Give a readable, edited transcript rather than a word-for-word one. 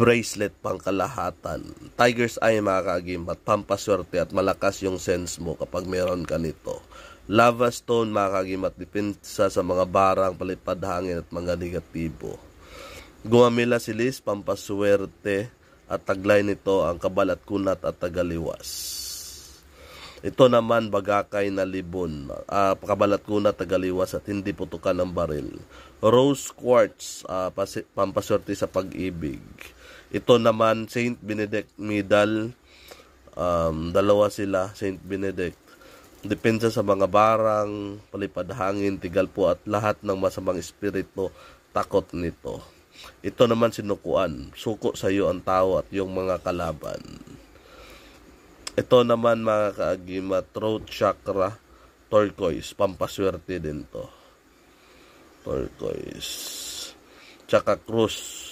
bracelet pangkalahatan. Tiger's Eye mga kaagimat, pampaswerte at malakas yung sense mo kapag meron ka nito. Lava Stone mga kaagimat, depensa sa mga barang, palipad hangin at mga negatibo. Gumamela Silis, pampaswerte at taglay nito ang kabal at kunat at tagaliwas. Ito naman bagakay na libon, kabalat kunat, tagaliwas at hindi putukan ng baril. Rose Quartz, pampaswerte sa pag-ibig. Ito naman Saint Benedict Medal, dalawa sila, Saint Benedict. Depensa sa mga barang, palipad hangin, tigal po at lahat ng masamang espiritu, takot nito. Ito naman sinukuan, suko sa iyo ang tao at yung mga kalaban. Ito naman mga kaagimat, throat chakra, turquoise, pampaswerte din to. Turquoise. Tsaka krus,